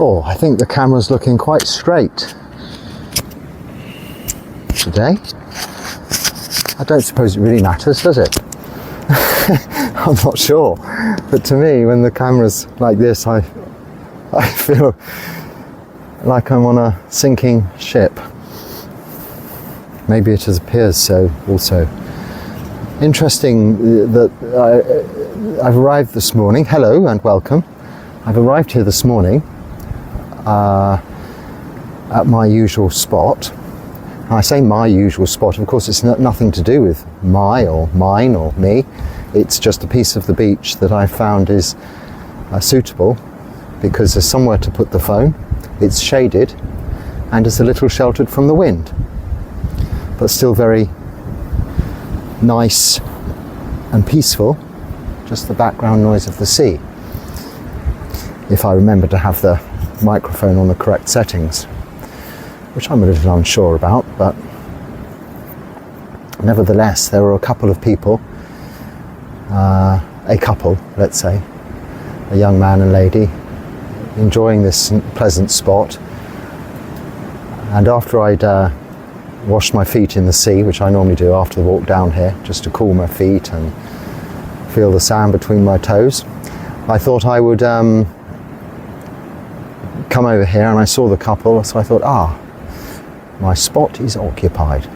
Oh, I think the camera's looking quite straight today. I don't suppose it really matters, does it? I'm not sure. But to me, when the camera's like this, I feel like I'm on a sinking ship. Maybe it appears so also. Interesting that I've arrived this morning. Hello and welcome. I've arrived here this morning at my usual spot. And I say my usual spot, of course it's nothing to do with my or mine or me. It's just a piece of the beach that I found is suitable because there's somewhere to put the phone, it's shaded, and it's a little sheltered from the wind, but still very nice and peaceful, just the background noise of the sea, if I remember to have the microphone on the correct settings, which I'm a little unsure about, but nevertheless there were a couple of people, a couple, let's say, a young man and lady, enjoying this pleasant spot. And after I'd washed my feet in the sea, which I normally do after the walk down here, just to cool my feet and feel the sand between my toes, I thought I would come over here, and I saw the couple, so I thought, my spot is occupied.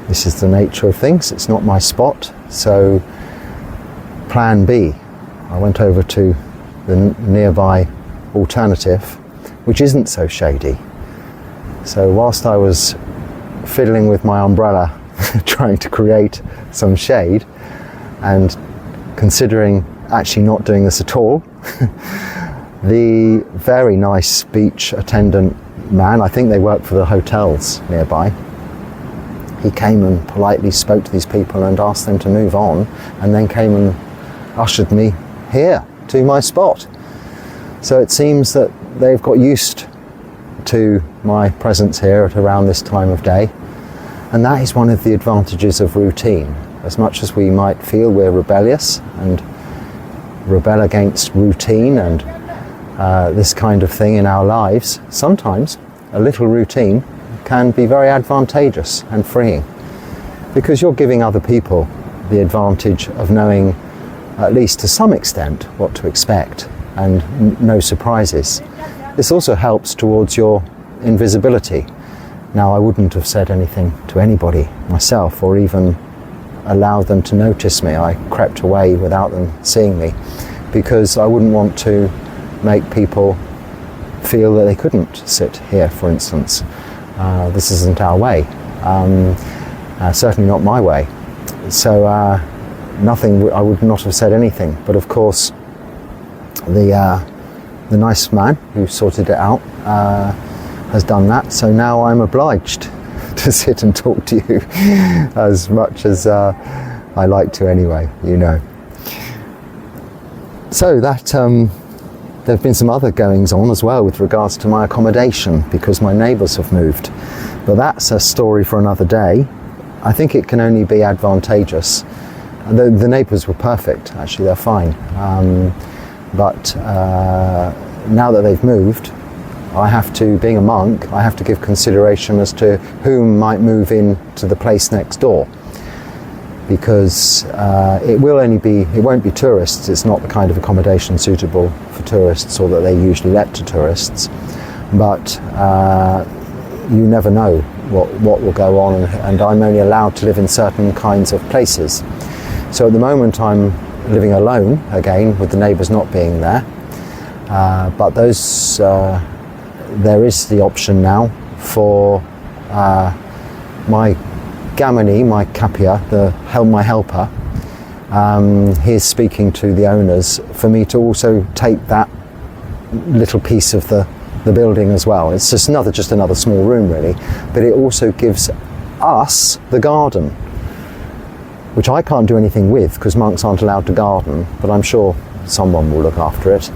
This is the nature of things, it's not my spot, so plan B. I went over to the nearby alternative, which isn't so shady. So whilst I was fiddling with my umbrella, trying to create some shade, and considering actually not doing this at all, the very nice beach attendant man, I think they work for the hotels nearby, he came and politely spoke to these people and asked them to move on, and then came and ushered me here to my spot. So it seems that they've got used to my presence here at around this time of day, and that is one of the advantages of routine. As much as we might feel we're rebellious and rebel against routine and this kind of thing in our lives, sometimes a little routine can be very advantageous and freeing, because you're giving other people the advantage of knowing, at least to some extent, what to expect, and no surprises. This also helps towards your invisibility. Now, I wouldn't have said anything to anybody myself, or even allowed them to notice me. I crept away without them seeing me, because I wouldn't want to make people feel that they couldn't sit here, for instance. This isn't our way, certainly not my way. So nothing, I would not have said anything, but of course the nice man who sorted it out has done that, so now I'm obliged to sit and talk to you as much as I like to anyway, you know. So that there have been some other goings on as well with regards to my accommodation, because my neighbours have moved, but that's a story for another day. I think it can only be advantageous. The neighbours were perfect, actually, they're fine, but now that they've moved, I have to, being a monk, I have to give consideration as to whom might move in to the place next door, because it won't be tourists. It's not the kind of accommodation suitable for tourists, or that they usually let to tourists, but you never know what will go on, and I'm only allowed to live in certain kinds of places. So at the moment I'm living alone again, with the neighbours not being there, but those there is the option now for my Gamini, my kapia, my helper, he is speaking to the owners for me to also take that little piece of the building as well. It's just another small room really, but it also gives us the garden, which I can't do anything with because monks aren't allowed to garden, but I'm sure someone will look after it.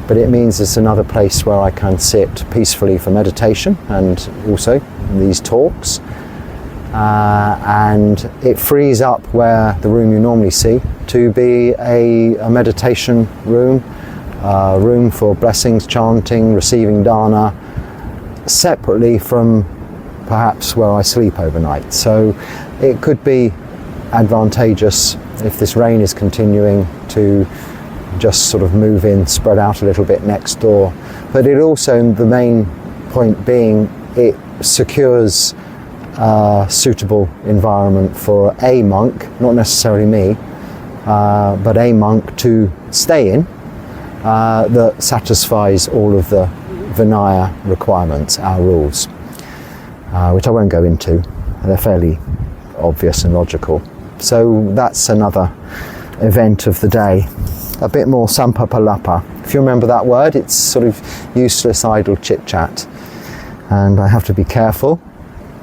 But it means it's another place where I can sit peacefully for meditation and also these talks. And it frees up where the room you normally see to be a meditation room room for blessings, chanting, receiving dana, separately from perhaps where I sleep overnight. So it could be advantageous if this rain is continuing to just sort of move in, spread out a little bit next door. But it also, the main point being, it secures a suitable environment for a monk, not necessarily me, but a monk to stay in that satisfies all of the Vinaya requirements, our rules, which I won't go into. They're fairly obvious and logical. So that's another event of the day. A bit more sampapalapa. If you remember that word, it's sort of useless, idle chit-chat. And I have to be careful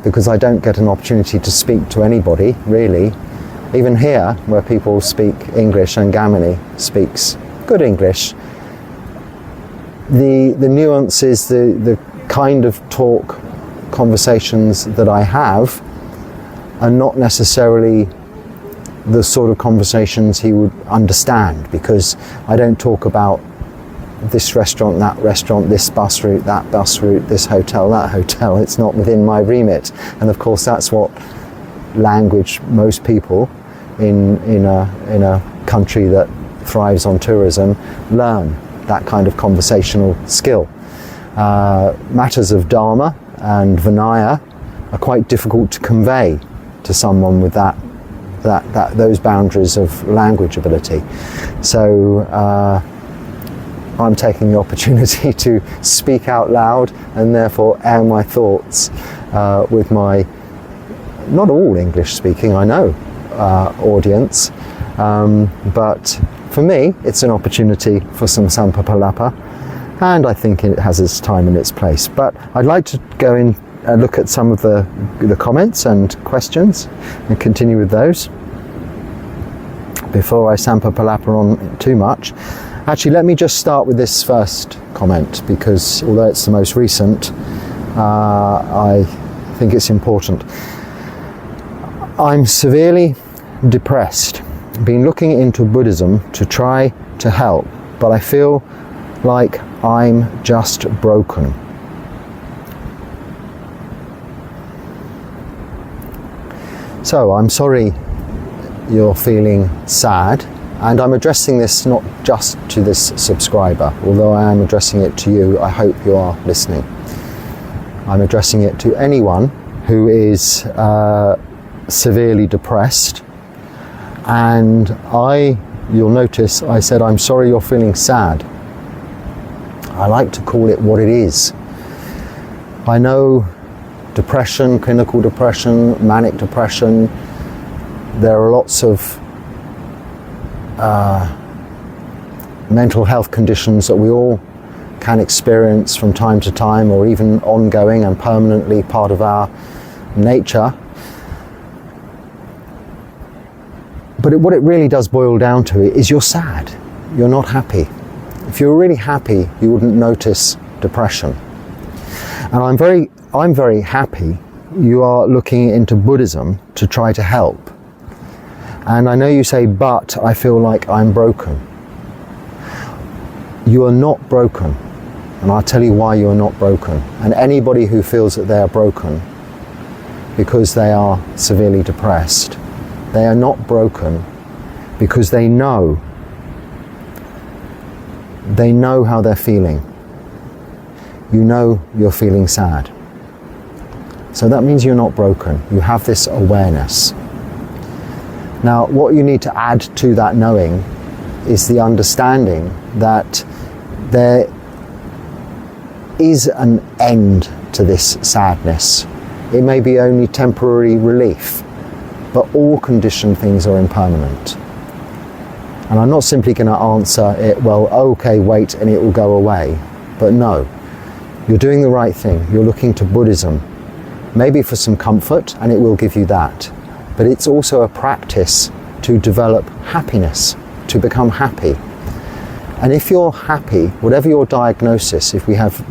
because I don't get an opportunity to speak to anybody, really. Even here, where people speak English, and Gamini speaks good English, the nuances, the kind of talk, conversations that I have are not necessarily the sort of conversations he would understand, because I don't talk about this restaurant, this bus route, that bus route, this hotel, that hotel. It's not within my remit. And of course that's what language most people in a country that thrives on tourism learn, that kind of conversational skill. Matters of Dharma and Vinaya are quite difficult to convey to someone with those boundaries of language ability. So I'm taking the opportunity to speak out loud and therefore air my thoughts with my, not all English speaking, I know, audience, but for me it's an opportunity for some sampapalapa, and I think it has its time and its place. But I'd like to go in and look at some of the comments and questions and continue with those before I sampapalapa on too much. Actually, let me just start with this first comment, because although it's the most recent, I think it's important. I'm severely depressed. Been looking into Buddhism to try to help, but I feel like I'm just broken. So I'm sorry you're feeling sad, and I'm addressing this not just to this subscriber, although I am addressing it to you. I hope you are listening. I'm addressing it to anyone who is severely depressed, and you'll notice I said I'm sorry you're feeling sad. I like to call it what it is. I know depression, clinical depression, manic depression, there are lots of mental health conditions that we all can experience from time to time, or even ongoing and permanently part of our nature. But what it really does boil down to is you're sad, you're not happy. If you were really happy, you wouldn't notice depression. And I'm very happy you are looking into Buddhism to try to help. And I know you say, but I feel like I'm broken. You are not broken. And I'll tell you why you are not broken. And anybody who feels that they are broken because they are severely depressed, they are not broken because they know how they're feeling. You know you're feeling sad. So that means you're not broken. You have this awareness. Now, what you need to add to that knowing is the understanding that there is an end to this sadness. It may be only temporary relief, but all conditioned things are impermanent. And I'm not simply going to answer it, well, okay, wait, and it will go away. But no, you're doing the right thing. You're looking to Buddhism, maybe for some comfort, and it will give you that. But it's also a practice to develop happiness, to become happy. And if you're happy, whatever your diagnosis, if we have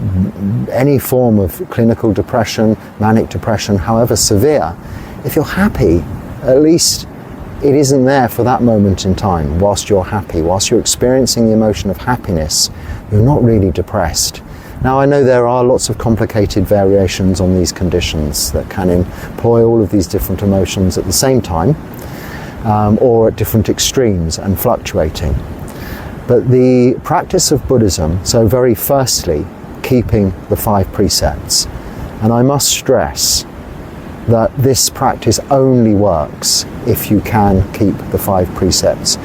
any form of clinical depression, manic depression, however severe, if you're happy, at least it isn't there for that moment in time. Whilst you're happy, whilst you're experiencing the emotion of happiness, you're not really depressed. Now, I know there are lots of complicated variations on these conditions that can employ all of these different emotions at the same time, or at different extremes and fluctuating. But the practice of Buddhism, so very firstly, keeping the 5 precepts. And I must stress that this practice only works if you can keep the 5 precepts,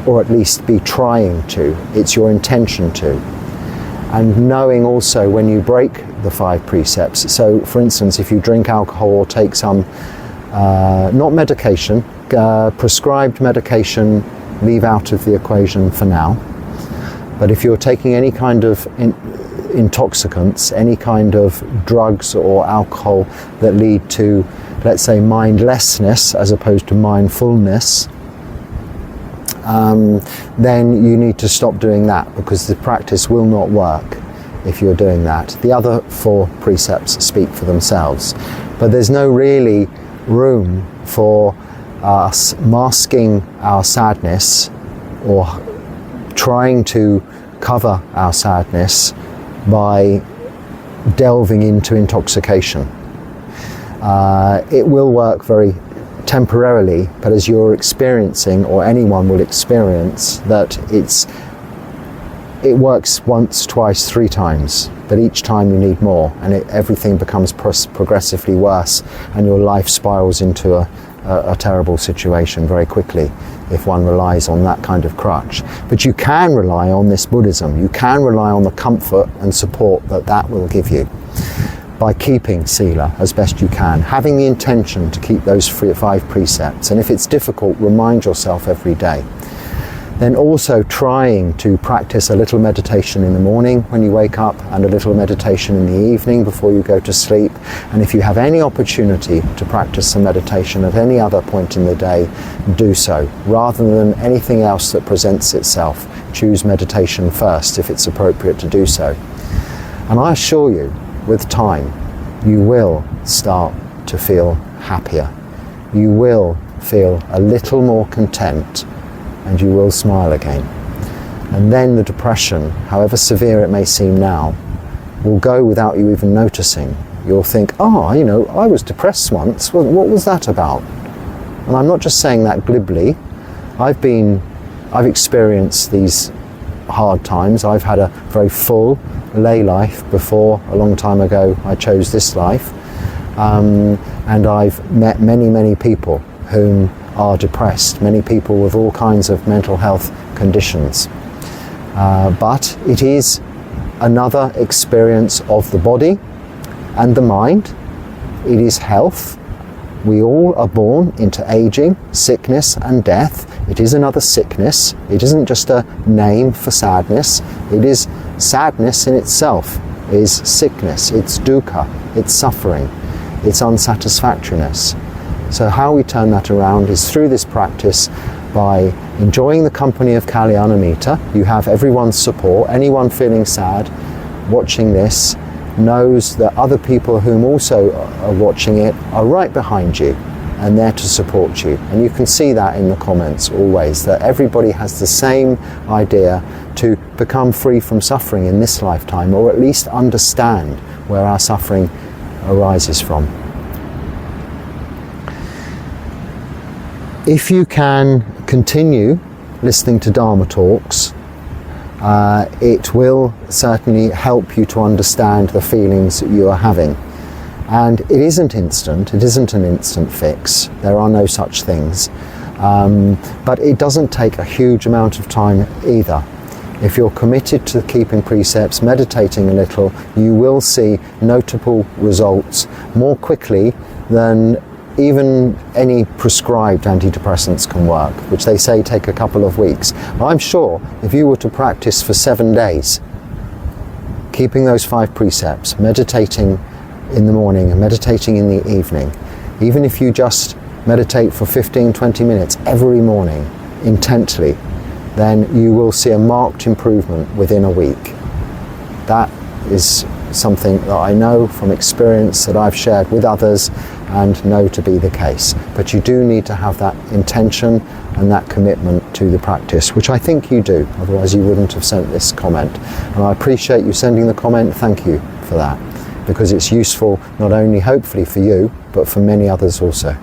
or at least be trying to. It's your intention to. And knowing also when you break the 5 precepts. So, for instance, if you drink alcohol or take some, not medication, prescribed medication, leave out of the equation for now. But if you're taking any kind of intoxicants, any kind of drugs or alcohol that lead to, let's say, mindlessness as opposed to mindfulness, then you need to stop doing that, because the practice will not work if you're doing that. The other 4 precepts speak for themselves, but there's no really room for us masking our sadness or trying to cover our sadness by delving into intoxication. It will work very temporarily, but as you're experiencing, or anyone will experience, that it works once, twice, 3 times, but each time you need more, and everything becomes progressively worse, and your life spirals into a terrible situation very quickly if one relies on that kind of crutch. But you can rely on this Buddhism. You can rely on the comfort and support that will give you by keeping Sila as best you can, having the intention to keep those 5 precepts. And if it's difficult, remind yourself every day. Then also trying to practice a little meditation in the morning when you wake up, and a little meditation in the evening before you go to sleep. And if you have any opportunity to practice some meditation at any other point in the day, do so. Rather than anything else that presents itself, choose meditation first if it's appropriate to do so. And I assure you, with time, you will start to feel happier. You will feel a little more content, and you will smile again. And then the depression, however severe it may seem now, will go without you even noticing. You'll think, I was depressed once. Well, what was that about? And I'm not just saying that glibly. I've experienced these hard times. I've had a very full lay life before, a long time ago, I chose this life. And I've met many, many people whom are depressed, many people with all kinds of mental health conditions. But it is another experience of the body and the mind. It is health. We all are born into aging, sickness and death. It is another sickness. It isn't just a name for sadness. It is sadness in itself, is sickness, it's dukkha, it's suffering, it's unsatisfactoriness. So how we turn that around is through this practice, by enjoying the company of Kalyana Mita. You have everyone's support. Anyone feeling sad, watching this, knows that other people whom also are watching it are right behind you and there to support you. And you can see that in the comments always, that everybody has the same idea to become free from suffering in this lifetime, or at least understand where our suffering arises from. If you can continue listening to Dharma talks, it will certainly help you to understand the feelings that you are having. And it isn't instant, it isn't an instant fix, there are no such things. But it doesn't take a huge amount of time either. If you're committed to keeping precepts, meditating a little, you will see notable results more quickly than even any prescribed antidepressants can work, which they say take a couple of weeks. I'm sure if you were to practice for 7 days, keeping those 5 precepts, meditating in the morning and meditating in the evening, even if you just meditate for 15-20 minutes every morning intently, then you will see a marked improvement within a week. That is something that I know from experience that I've shared with others, and know to be the case. But you do need to have that intention and that commitment to the practice, which I think you do, otherwise you wouldn't have sent this comment. And I appreciate you sending the comment, thank you for that, because it's useful not only hopefully for you, but for many others also.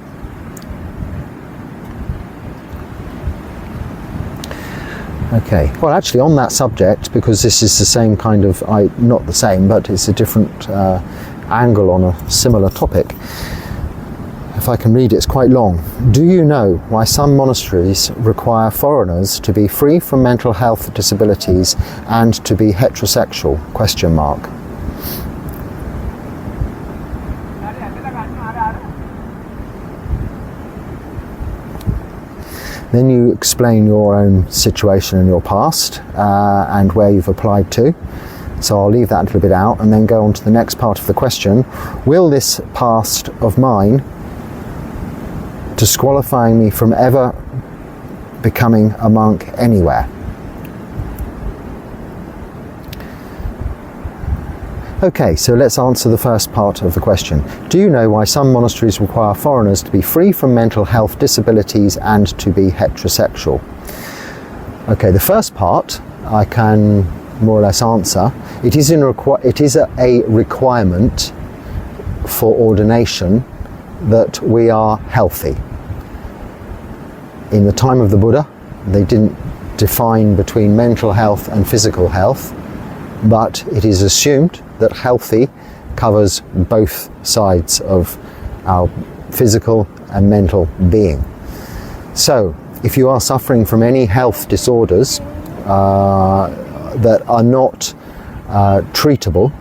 Okay, well actually on that subject, because this is the same kind of, not the same, but it's a different angle on a similar topic. If I can read it, it's quite long. Do you know why some monasteries require foreigners to be free from mental health disabilities and to be heterosexual? Question mark. Then you explain your own situation and your past and where you've applied to. So I'll leave that a little bit out and then go on to the next part of the question. Will this past of mine disqualifying me from ever becoming a monk anywhere? Okay, so let's answer the first part of the question. Do you know why some monasteries require foreigners to be free from mental health disabilities and to be heterosexual? Okay, the first part I can more or less answer. It is a requirement for ordination that we are healthy. In the time of the Buddha, they didn't define between mental health and physical health, but it is assumed that healthy covers both sides of our physical and mental being. So, if you are suffering from any health disorders that are not treatable,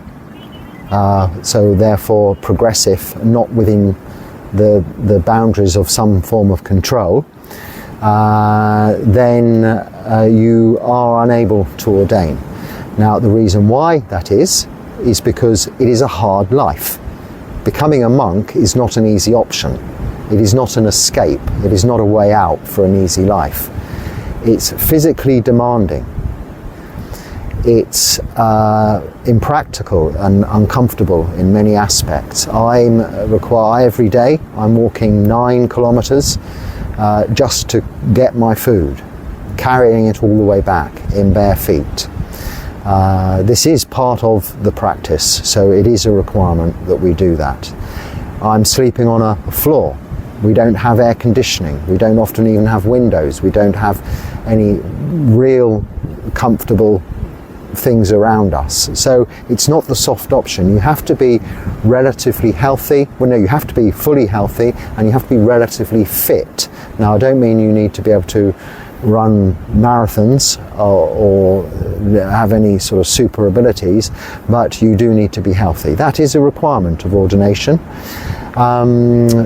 so therefore progressive, not within the boundaries of some form of control, then you are unable to ordain. Now, the reason why that is because it is a hard life. Becoming a monk is not an easy option. It is not an escape. It is not a way out for an easy life. It's physically demanding. It's impractical and uncomfortable in many aspects. Every day I'm walking 9 kilometers just to get my food, carrying it all the way back in bare feet. This is part of the practice, so it is a requirement that we do that. I'm sleeping on a floor. We don't have air conditioning. We don't often even have windows. We don't have any real comfortable things around us. So it's not the soft option. You have to be relatively healthy. Well, no, you have to be fully healthy and you have to be relatively fit. Now, I don't mean you need to be able to run marathons or have any sort of super abilities, but you do need to be healthy. That is a requirement of ordination.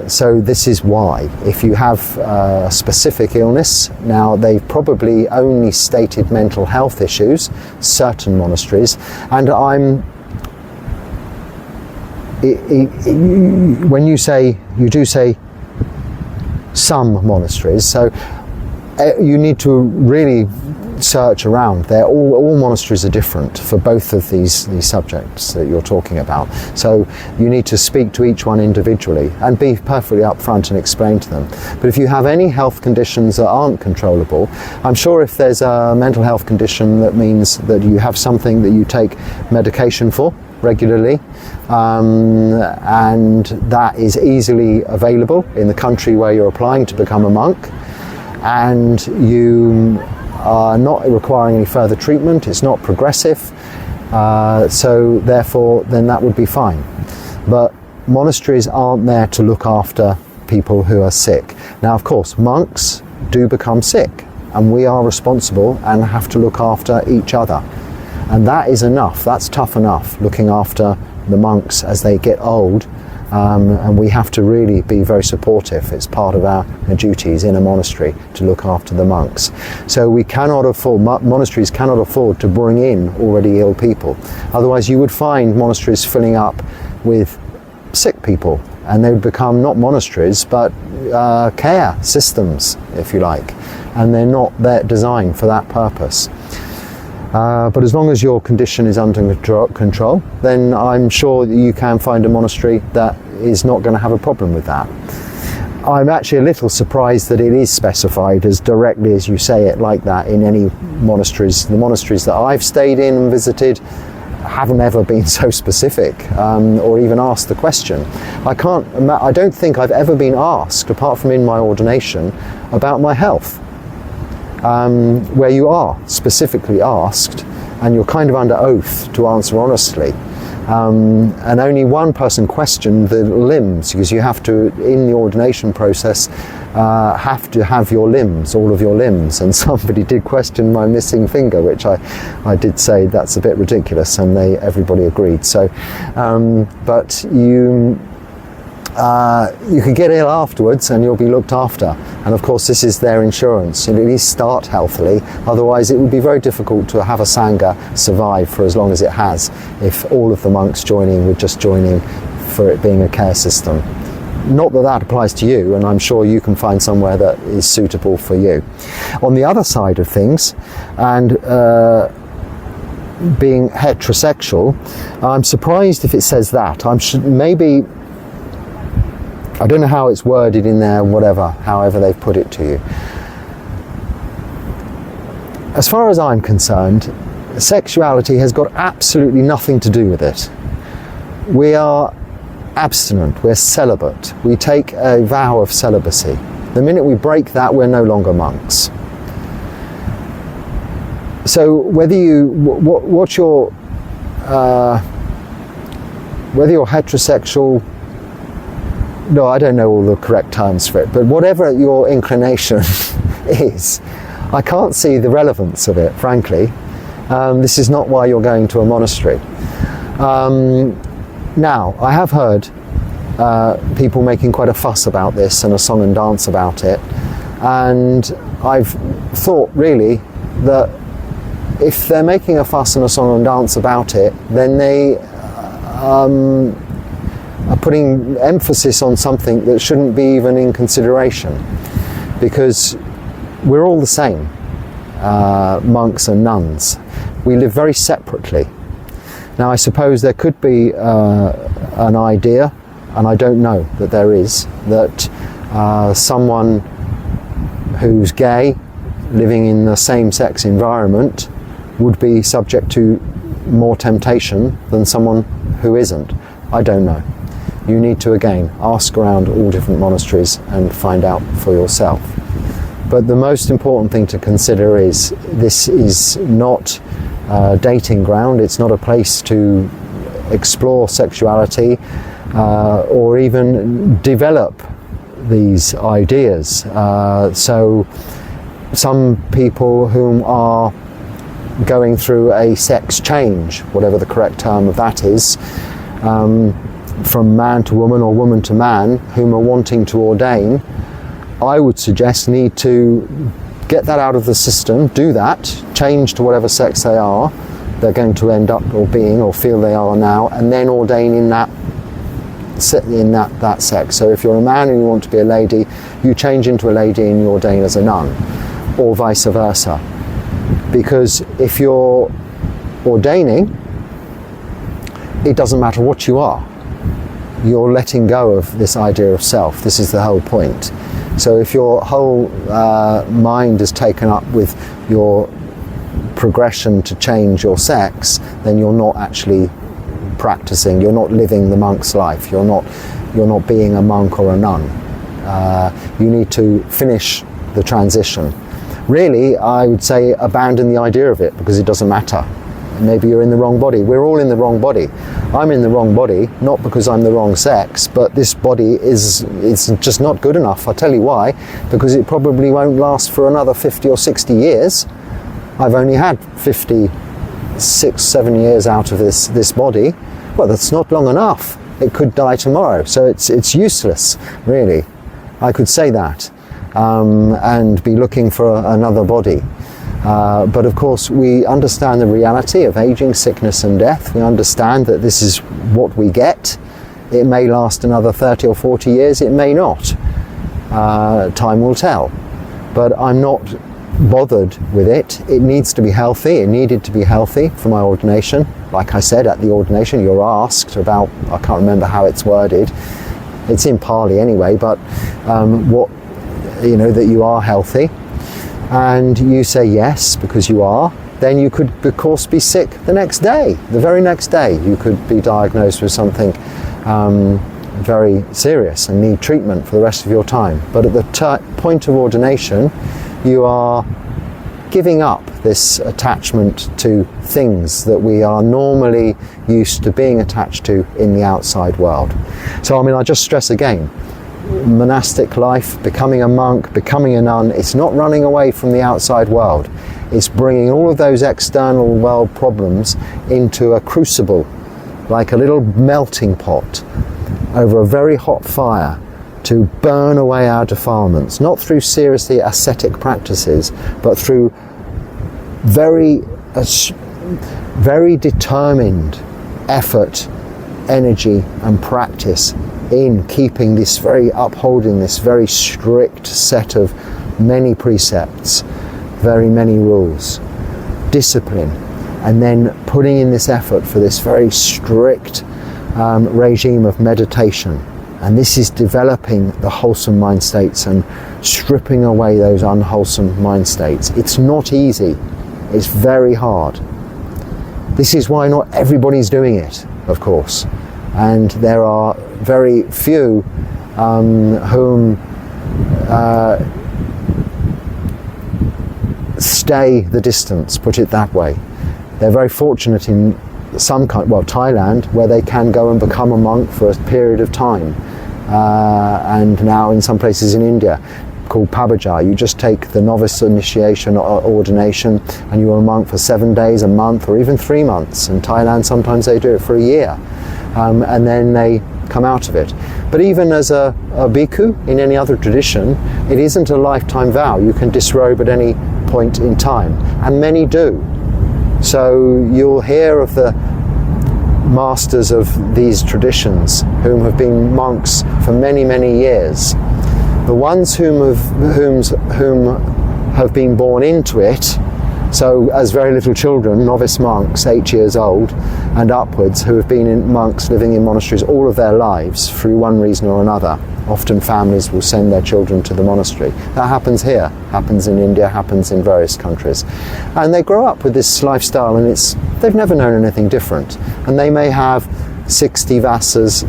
So this is why. If you have a specific illness, now they've probably only stated mental health issues, certain monasteries, and when you do say some monasteries, so you need to really search around. All monasteries are different for both of these subjects that you're talking about. So you need to speak to each one individually and be perfectly upfront and explain to them. But if you have any health conditions that aren't controllable, I'm sure if there's a mental health condition that means that you have something that you take medication for regularly, and that is easily available in the country where you're applying to become a monk, and you are not requiring any further treatment, it's not progressive, so therefore then that would be fine. But monasteries aren't there to look after people who are sick. Now, of course, monks do become sick, and we are responsible and have to look after each other. And that is enough, that's tough enough, looking after the monks as they get old. And we have to really be very supportive. It's part of our duties in a monastery to look after the monks. So we cannot afford, monasteries cannot afford to bring in already ill people. Otherwise you would find monasteries filling up with sick people, and they would become not monasteries but care systems, if you like, and they're not designed for that purpose. But as long as your condition is under control, then I'm sure that you can find a monastery that is not going to have a problem with that. I'm actually a little surprised that it is specified as directly as you say it like that in any monasteries. The monasteries that I've stayed in and visited haven't ever been so specific or even asked the question. I don't think I've ever been asked, apart from in my ordination, about my health, where you are specifically asked and you're kind of under oath to answer honestly. And only one person questioned the limbs, because you have to, in the ordination process, have to have your limbs, all of your limbs, and somebody did question my missing finger, which I did say that's a bit ridiculous, and everybody agreed. So, but you can get ill afterwards and you'll be looked after, and of course this is their insurance. You at least start healthily, otherwise it would be very difficult to have a sangha survive for as long as it has if all of the monks joining would just join in for it being a care system. Not that that applies to you, and I'm sure you can find somewhere that is suitable for you. On the other side of things, and being heterosexual, I'm surprised if it says that. I don't know how it's worded in there, however they've put it to you. As far as I'm concerned, sexuality has got absolutely nothing to do with it. We are abstinent, we're celibate, we take a vow of celibacy. The minute we break that, we're no longer monks. So whether you're heterosexual, no, I don't know all the correct terms for it, but whatever your inclination is, I can't see the relevance of it, frankly. This is not why you're going to a monastery. Now, I have heard people making quite a fuss about this and a song and dance about it, and I've thought really that if they're making a fuss and a song and dance about it, then they are putting emphasis on something that shouldn't be even in consideration, because we're all the same, monks and nuns. We live very separately. Now, I suppose there could be an idea, and I don't know that there is, that someone who's gay, living in the same-sex environment, would be subject to more temptation than someone who isn't. I don't know. You need to, again, ask around all different monasteries and find out for yourself. But the most important thing to consider is this is not a dating ground. It's not a place to explore sexuality or even develop these ideas. So some people whom are going through a sex change, whatever the correct term of that is, from man to woman or woman to man, whom are wanting to ordain, I would suggest need to get that out of the system, do that, change to whatever sex they're going to end up or being or feel they are now, and then ordain in that sex. So if you're a man and you want to be a lady, you change into a lady and you ordain as a nun, or vice versa. Because if you're ordaining, it doesn't matter what you are. You're letting go of this idea of self. This is the whole point. So if your whole mind is taken up with your progression to change your sex, then you're not actually practicing. You're not living the monk's life. You're not being a monk or a nun. You need to finish the transition. Really, I would say abandon the idea of it, because it doesn't matter. Maybe you're in the wrong body. We're all in the wrong body. I'm in the wrong body, not because I'm the wrong sex, but this body is just not good enough. I'll tell you why. Because it probably won't last for another 50 or 60 years. I've only had 56-7 years out of this body. Well, that's not long enough. It could die tomorrow. So it's useless, really. I could say that and be looking for another body. But of course, we understand the reality of aging, sickness and death. We understand that this is what we get. It may last another 30 or 40 years, it may not. Time will tell. But I'm not bothered with it. It needs to be healthy. It needed to be healthy for my ordination. Like I said, at the ordination, you're asked about, I can't remember how it's worded, It's in Pali anyway, but that you are healthy, and you say yes because you are, then you could, of course, be sick the next day. The very next day, you could be diagnosed with something very serious and need treatment for the rest of your time. But at the point of ordination, you are giving up this attachment to things that we are normally used to being attached to in the outside world. So, I just stress again, monastic life, becoming a monk, becoming a nun, it's not running away from the outside world. It's bringing all of those external world problems into a crucible, like a little melting pot over a very hot fire, to burn away our defilements, not through seriously ascetic practices, but through very determined effort, energy and practice in keeping this upholding this very strict set of many precepts, very many rules, discipline, and then putting in this effort for this very strict regime of meditation. And this is developing the wholesome mind states and stripping away those unwholesome mind states. It's not easy. It's very hard. This is why not everybody's doing it, of course. And there are very few whom stay the distance, put it that way. They're very fortunate in Thailand, where they can go and become a monk for a period of time. And now in some places in India, called Pabaja, you just take the novice initiation or ordination, and you are a monk for 7 days, a month, or even 3 months. In Thailand, sometimes they do it for a year, and then they come out of it. But even as a bhikkhu in any other tradition, it isn't a lifetime vow. You can disrobe at any point in time, and many do. So you'll hear of the masters of these traditions whom have been monks for many, many years. The ones whom have been born into it, so as very little children, novice monks, 8 years old and upwards, who have been monks living in monasteries all of their lives through one reason or another. Often families will send their children to the monastery. That happens here, happens in India, happens in various countries. And they grow up with this lifestyle, and they've never known anything different. And they may have 60 vassas,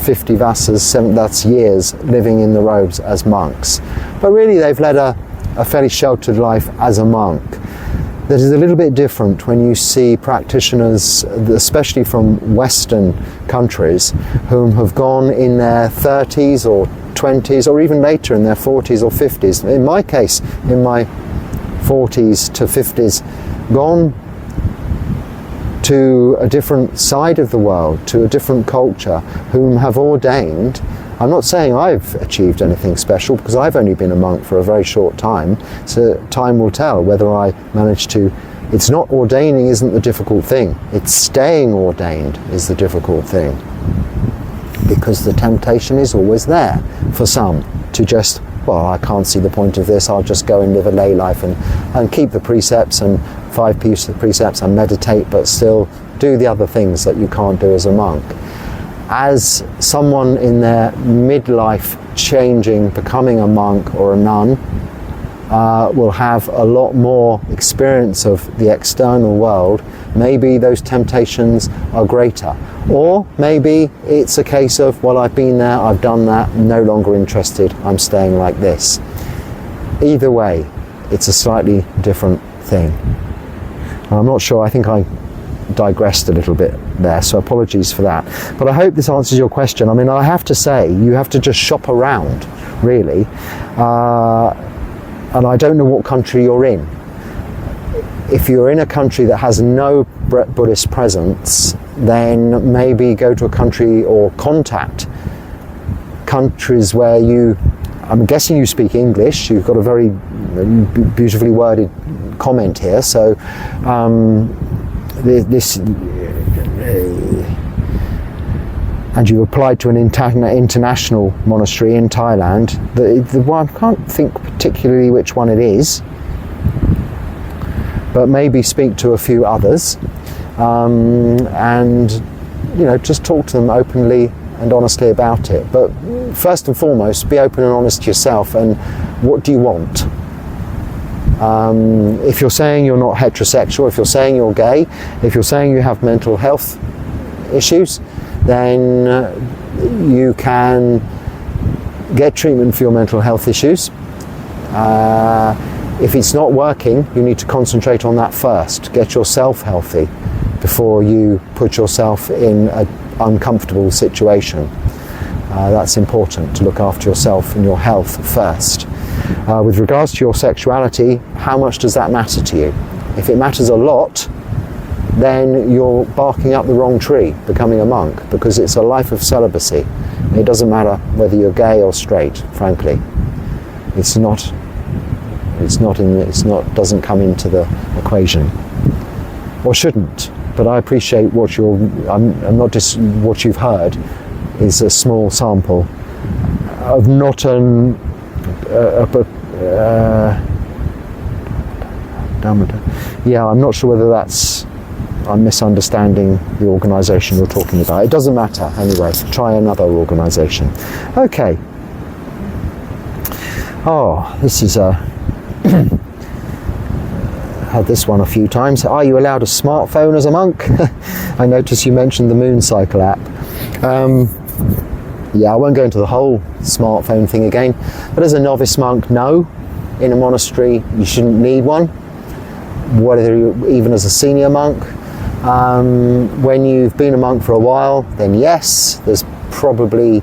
50 vassas, that's years living in the robes as monks. But really they've led a fairly sheltered life as a monk. That is a little bit different when you see practitioners, especially from Western countries, whom have gone in their 30s or 20s, or even later in their 40s or 50s. In my case, in my 40s to 50s, gone to a different side of the world, to a different culture, whom have ordained. I'm not saying I've achieved anything special, because I've only been a monk for a very short time, so time will tell whether I manage to. It's not ordaining isn't the difficult thing, it's staying ordained is the difficult thing, because the temptation is always there for some to just, well, I can't see the point of this, I'll just go and live a lay life and keep the precepts and 5 pieces of precepts and meditate, but still do the other things that you can't do as a monk. As someone in their midlife changing, becoming a monk or a nun, will have a lot more experience of the external world, maybe those temptations are greater. Or maybe it's a case of, well, I've been there, I've done that, no longer interested, I'm staying like this. Either way, it's a slightly different thing. I'm not sure, I think I digressed a little bit there, so apologies for that. But I hope this answers your question. I mean, I have to say, you have to just shop around, really. And I don't know what country you're in. If you're in a country that has no Buddhist presence, then maybe go to a country or contact countries where I'm guessing you speak English. You've got a very beautifully worded comment here, so and you applied to an international monastery in Thailand. The one, I can't think particularly which one it is, but maybe speak to a few others, and just talk to them openly and honestly about it. But first and foremost, be open and honest to yourself, and what do you want? If you're saying you're not heterosexual, if you're saying you're gay, if you're saying you have mental health issues, then you can get treatment for your mental health issues. If it's not working, you need to concentrate on that first. Get yourself healthy before you put yourself in an uncomfortable situation. That's important, to look after yourself and your health first. With regards to your sexuality, how much does that matter to you? If it matters a lot, then you're barking up the wrong tree, becoming a monk, because it's a life of celibacy. It doesn't matter whether you're gay or straight, frankly. Doesn't come into the equation, or shouldn't. But I appreciate what I'm not just what you've heard is a small sample of not I'm not sure whether I'm misunderstanding the organisation you're talking about. It doesn't matter anyway. Try another organisation. Okay. Oh, this is had this one a few times. Are you allowed a smartphone as a monk? I noticed you mentioned the Moon Cycle app. Yeah, I won't go into the whole smartphone thing again, but as a novice monk, no. In a monastery, you shouldn't need one, whether even as a senior monk. When you've been a monk for a while, then yes, there's probably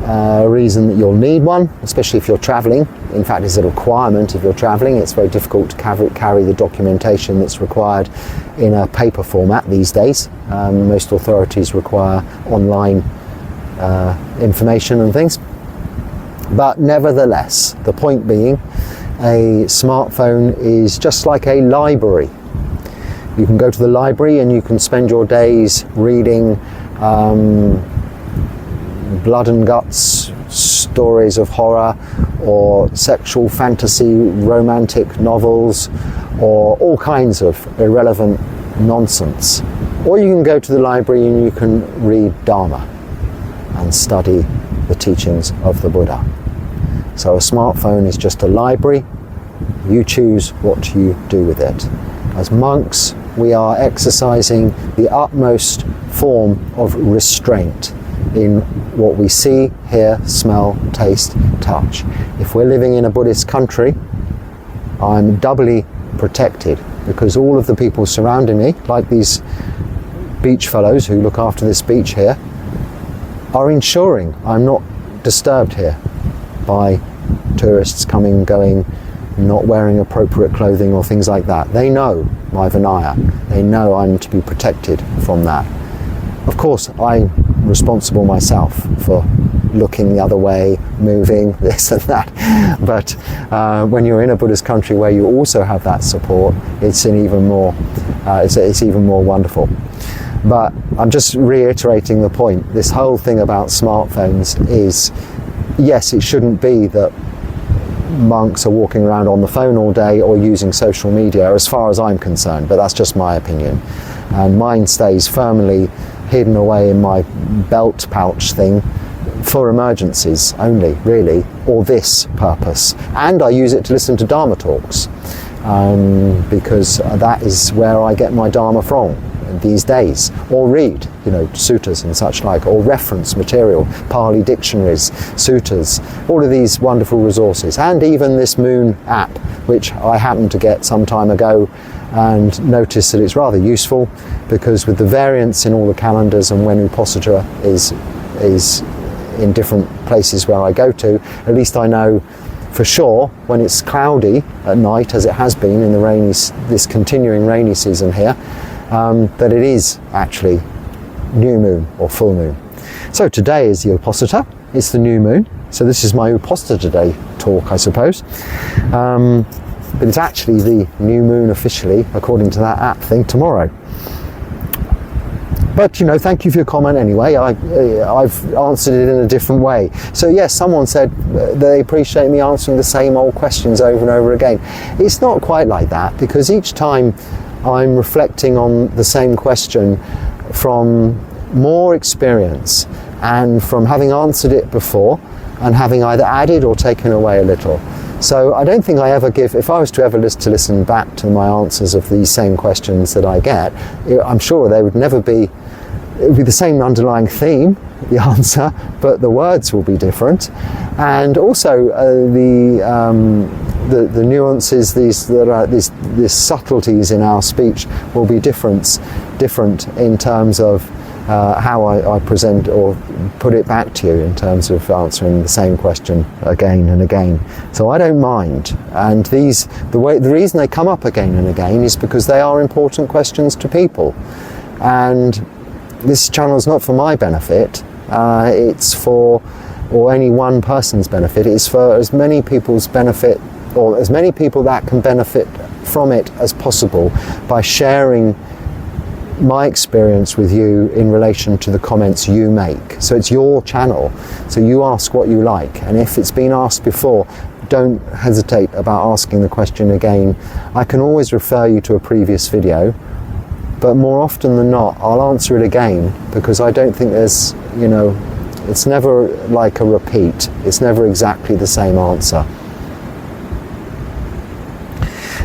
a reason that you'll need one, especially if you're travelling. In fact, it's a requirement if you're travelling. It's very difficult to carry the documentation that's required in a paper format these days. Most authorities require online information and things. But nevertheless, the point being, a smartphone is just like a library. You can go to the library and you can spend your days reading blood and guts stories of horror, or sexual fantasy romantic novels, or all kinds of irrelevant nonsense. Or you can go to the library and you can read Dharma and study the teachings of the Buddha. So a smartphone is just a library. You choose what you do with it. As monks, we are exercising the utmost form of restraint in what we see, hear, smell, taste, touch. If we're living in a Buddhist country, I'm doubly protected, because all of the people surrounding me, like these beach fellows who look after this beach here, are ensuring I'm not disturbed here by tourists coming, going, not wearing appropriate clothing or things like that. They know my Vinaya. They know I'm to be protected from that. Of course, I'm responsible myself for looking the other way, moving, this and that. But when you're in a Buddhist country where you also have that support, it's even more wonderful. But I'm just reiterating the point. This whole thing about smartphones is, yes, it shouldn't be that monks are walking around on the phone all day or using social media, as far as I'm concerned, but that's just my opinion. And mine stays firmly hidden away in my belt pouch thing for emergencies only, really, or this purpose. And I use it to listen to Dharma talks, because that is where I get my Dharma from these days, or read, suttas and such like, or reference material, Pali dictionaries, suttas, all of these wonderful resources, and even this Moon app, which I happened to get some time ago and noticed that it's rather useful, because with the variance in all the calendars and when Uposatha is in different places where I go to, at least I know for sure when it's cloudy at night, as it has been in this continuing rainy season here, that it is actually new moon or full moon. So today is the Uposatha, it's the new moon, so this is my Uposatha Day talk, I suppose. But it's actually the new moon officially, according to that app thing, tomorrow. But thank you for your comment anyway. I've answered it in a different way. So yes, someone said they appreciate me answering the same old questions over and over again. It's not quite like that, because each time I'm reflecting on the same question from more experience and from having answered it before and having either added or taken away a little. So I don't think I ever give, if I was to ever listen back to my answers of these same questions that I get, I'm sure they would never be, it would be the same underlying theme, the answer, but the words will be different. And also the nuances, these subtleties in our speech will be different in terms of how I present or put it back to you in terms of answering the same question again and again. So I don't mind. And the reason they come up again and again is because they are important questions to people. And this channel is not for my benefit. It's for, or any one person's benefit. It's for as many people's benefit, or as many people that can benefit from it as possible by sharing my experience with you in relation to the comments you make. So it's your channel, so you ask what you like, and if it's been asked before, don't hesitate about asking the question again. I can always refer you to a previous video, but more often than not I'll answer it again, because I don't think there's, it's never like a repeat, it's never exactly the same answer.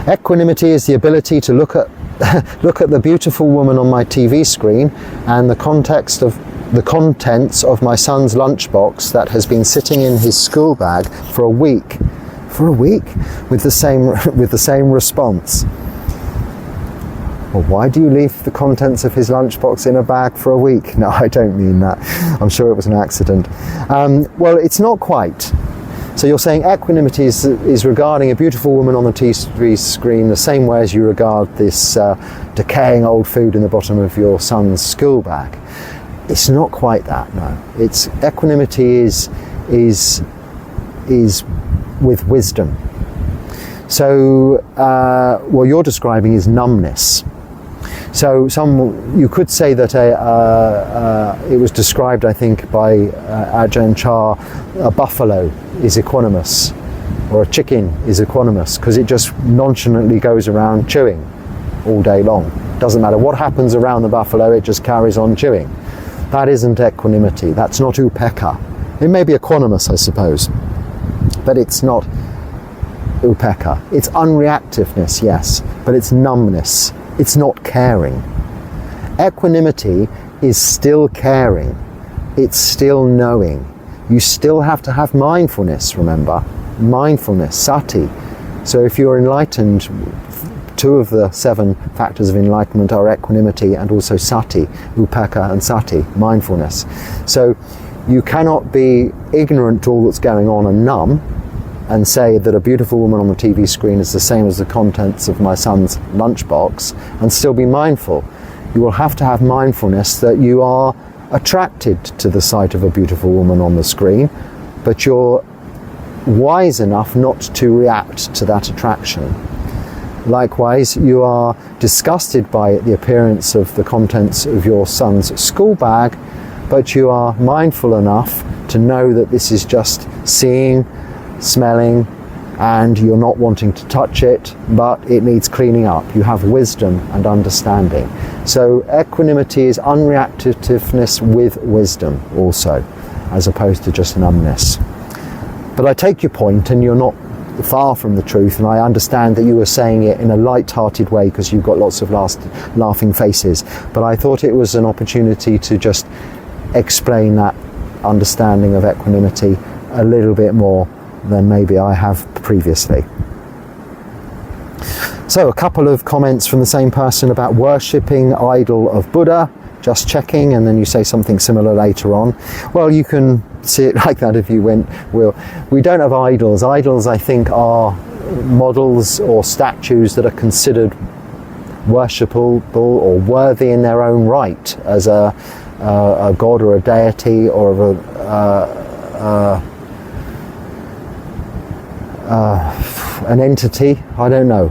Equanimity is the ability to look at the beautiful woman on my TV screen and the contents of my son's lunchbox that has been sitting in his school bag for a week. For a week? With the same response. Well, why do you leave the contents of his lunchbox in a bag for a week? No, I don't mean that. I'm sure it was an accident. Well, it's not quite. So you're saying equanimity is regarding a beautiful woman on the TV screen the same way as you regard this decaying old food in the bottom of your son's school bag. It's not quite that, no. It's equanimity is with wisdom. So what you're describing is numbness. So you could say that it was described, I think, by Ajahn Chah, a buffalo is equanimous, or a chicken is equanimous, because it just nonchalantly goes around chewing all day long. Doesn't matter what happens around the buffalo, it just carries on chewing. That isn't equanimity, that's not upekkha. It may be equanimous, I suppose, but it's not upekkha. It's unreactiveness, yes, but it's numbness. It's not caring. Equanimity is still caring. It's still knowing. You still have to have mindfulness, remember. Mindfulness, sati. So if you're enlightened, 2 of the 7 factors of enlightenment are equanimity and also sati, upekkha and sati, mindfulness. So you cannot be ignorant to all that's going on and numb, and say that a beautiful woman on the TV screen is the same as the contents of my son's lunchbox, and still be mindful. You will have to have mindfulness that you are attracted to the sight of a beautiful woman on the screen, but you're wise enough not to react to that attraction. Likewise, you are disgusted by the appearance of the contents of your son's school bag, but you are mindful enough to know that this is just seeing, smelling, and you're not wanting to touch it, but it needs cleaning up. You have wisdom and understanding. So equanimity is unreactiveness with wisdom also, as opposed to just numbness. But I take your point, and you're not far from the truth, and I understand that you were saying it in a light-hearted way because you've got lots of laughing faces, but I thought it was an opportunity to just explain that understanding of equanimity a little bit more than maybe I have previously. So a couple of comments from the same person about worshipping idol of Buddha, just checking, and then you say something similar later on. Well, you can see it like that if you will. We don't have idols. Idols, I think, are models or statues that are considered worshipable or worthy in their own right as a god or a deity or an entity. I don't know.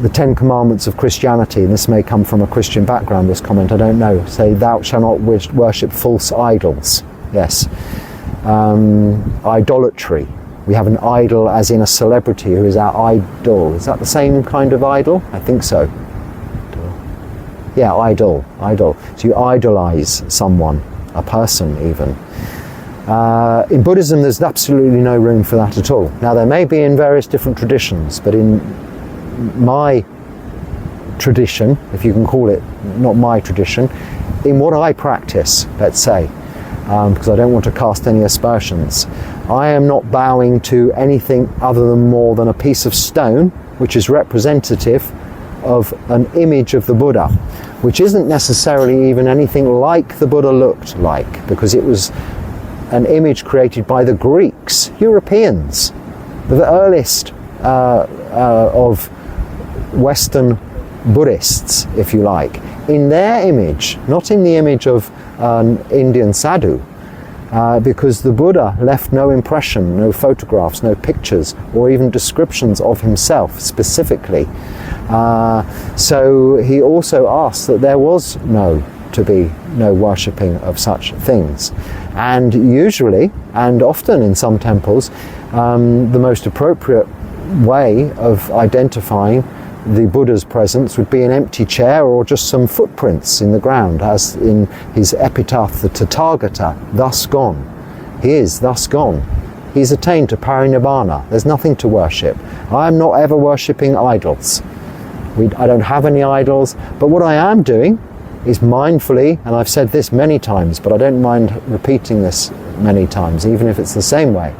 The 10 Commandments of Christianity, and this may come from a Christian background, this comment, I don't know, say thou shalt not worship false idols. Yes. Idolatry. We have an idol as in a celebrity who is our idol. Is that the same kind of idol? I think so. Yeah, idol. So you idolize someone, a person even. In Buddhism, there's absolutely no room for that at all. Now, there may be in various different traditions, but in my tradition, if you can call it, not my tradition, in what I practice, let's say, because I don't want to cast any aspersions, I am not bowing to anything other than more than a piece of stone, which is representative of an image of the Buddha, which isn't necessarily even anything like the Buddha looked like, because it was an image created by the Greeks, Europeans, the earliest of Western Buddhists, if you like, in their image, not in the image of an Indian sadhu, because the Buddha left no impression, no photographs, no pictures, or even descriptions of himself specifically. So he also asked that there was to be no worshipping of such things. And usually, and often in some temples, the most appropriate way of identifying the Buddha's presence would be an empty chair or just some footprints in the ground, as in his epitaph, the Tathagata, thus gone. He is thus gone. He's attained to parinibbana. There's nothing to worship. I'm not ever worshipping idols. I don't have any idols, but what I am doing is mindfully, and I've said this many times, but I don't mind repeating this many times, even if it's the same way.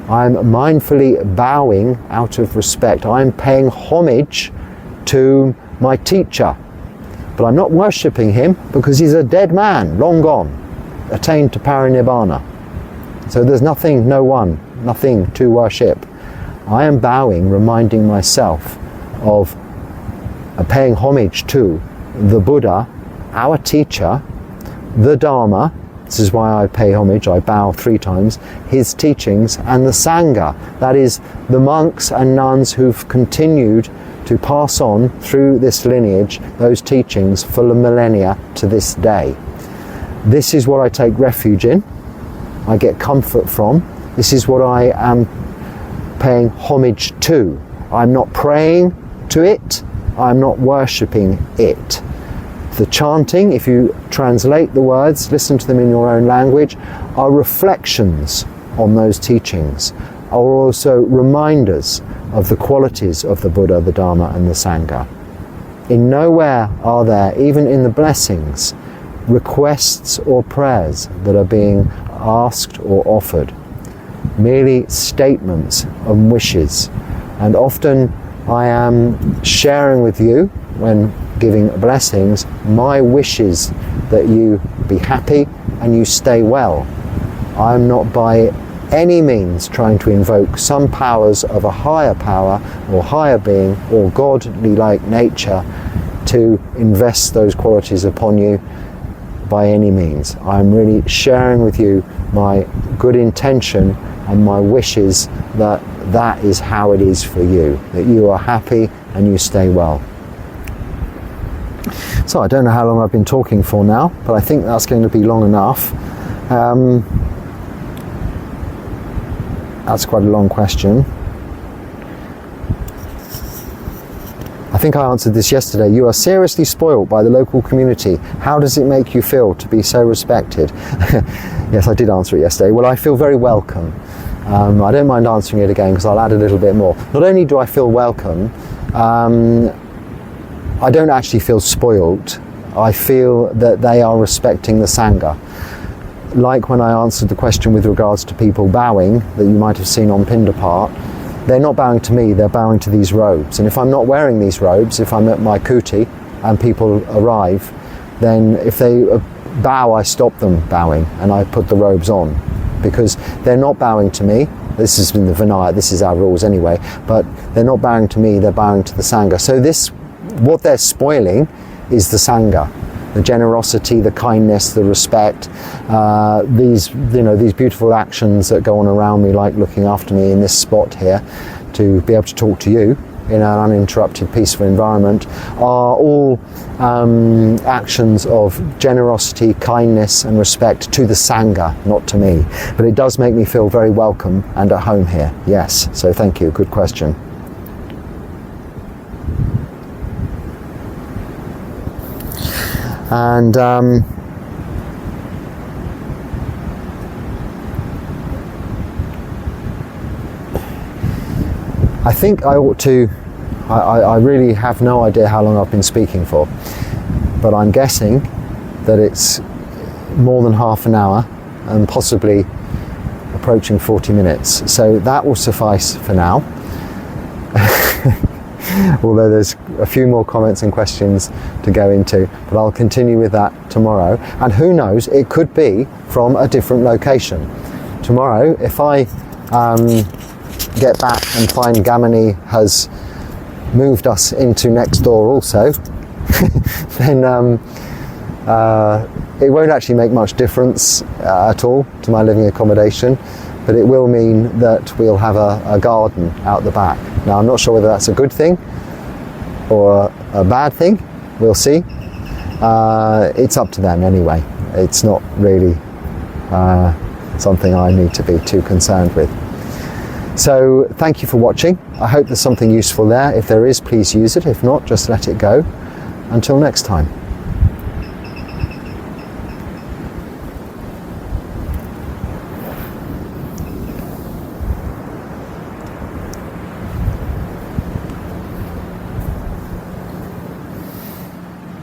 I'm mindfully bowing out of respect. I'm paying homage to my teacher, but I'm not worshipping him because he's a dead man, long gone, attained to parinibbana. So there's nothing, no one, nothing to worship. I am bowing, reminding myself of paying homage to the Buddha, our teacher, the Dharma. This is why I pay homage, I bow 3 times, his teachings, and the Sangha, that is the monks and nuns who've continued to pass on through this lineage those teachings for the millennia to this day. This is what I take refuge in, I get comfort from. This is what I am paying homage to. I'm not praying to it, I'm not worshipping it. The chanting, if you translate the words, listen to them in your own language, are reflections on those teachings, are also reminders of the qualities of the Buddha, the Dharma and the Sangha. In nowhere are there, even in the blessings, requests or prayers that are being asked or offered, merely statements and wishes. And often I am sharing with you, when giving blessings, my wishes that you be happy and you stay well. I'm not by any means trying to invoke some powers of a higher power or higher being or godly-like nature to invest those qualities upon you by any means. I'm really sharing with you my good intention and my wishes that that is how it is for you, that you are happy and you stay well. So I don't know how long I've been talking for now, but I think that's going to be long enough. That's quite a long question. I think I answered this yesterday. You are seriously spoilt by the local community. How does it make you feel to be so respected? Yes, I did answer it yesterday. Well, I feel very welcome. I don't mind answering it again because I'll add a little bit more. Not only do I feel welcome, I don't actually feel spoilt. I feel that they are respecting the Sangha. Like when I answered the question with regards to people bowing that you might have seen on Pindapat, they're not bowing to me, they're bowing to these robes. And if I'm not wearing these robes, if I'm at my kuti and people arrive, then if they bow, I stop them bowing and I put the robes on, because they're not bowing to me. This is in the Vinaya, this is our rules anyway, but they're not bowing to me, they're bowing to the Sangha. So what they're spoiling is the Sangha, the generosity, the kindness, the respect, these beautiful actions that go on around me, like looking after me in this spot here, to be able to talk to you in an uninterrupted, peaceful environment, are all actions of generosity, kindness and respect to the Sangha, not to me. But it does make me feel very welcome and at home here, yes. So thank you, good question. And I think I ought to, I really have no idea how long I've been speaking for, but I'm guessing that it's more than half an hour and possibly approaching 40 minutes. So that will suffice for now. Although there's a few more comments and questions to go into, but I'll continue with that tomorrow. And who knows, it could be from a different location. Tomorrow, if I get back and find Gamini has moved us into next door also, then it won't actually make much difference at all to my living accommodation, but it will mean that we'll have a garden out the back. Now, I'm not sure whether that's a good thing or a bad thing. We'll see. It's up to them anyway. It's not really something I need to be too concerned with. So thank you for watching. I hope there's something useful there. If there is, please use it. If not, just let it go. Until next time.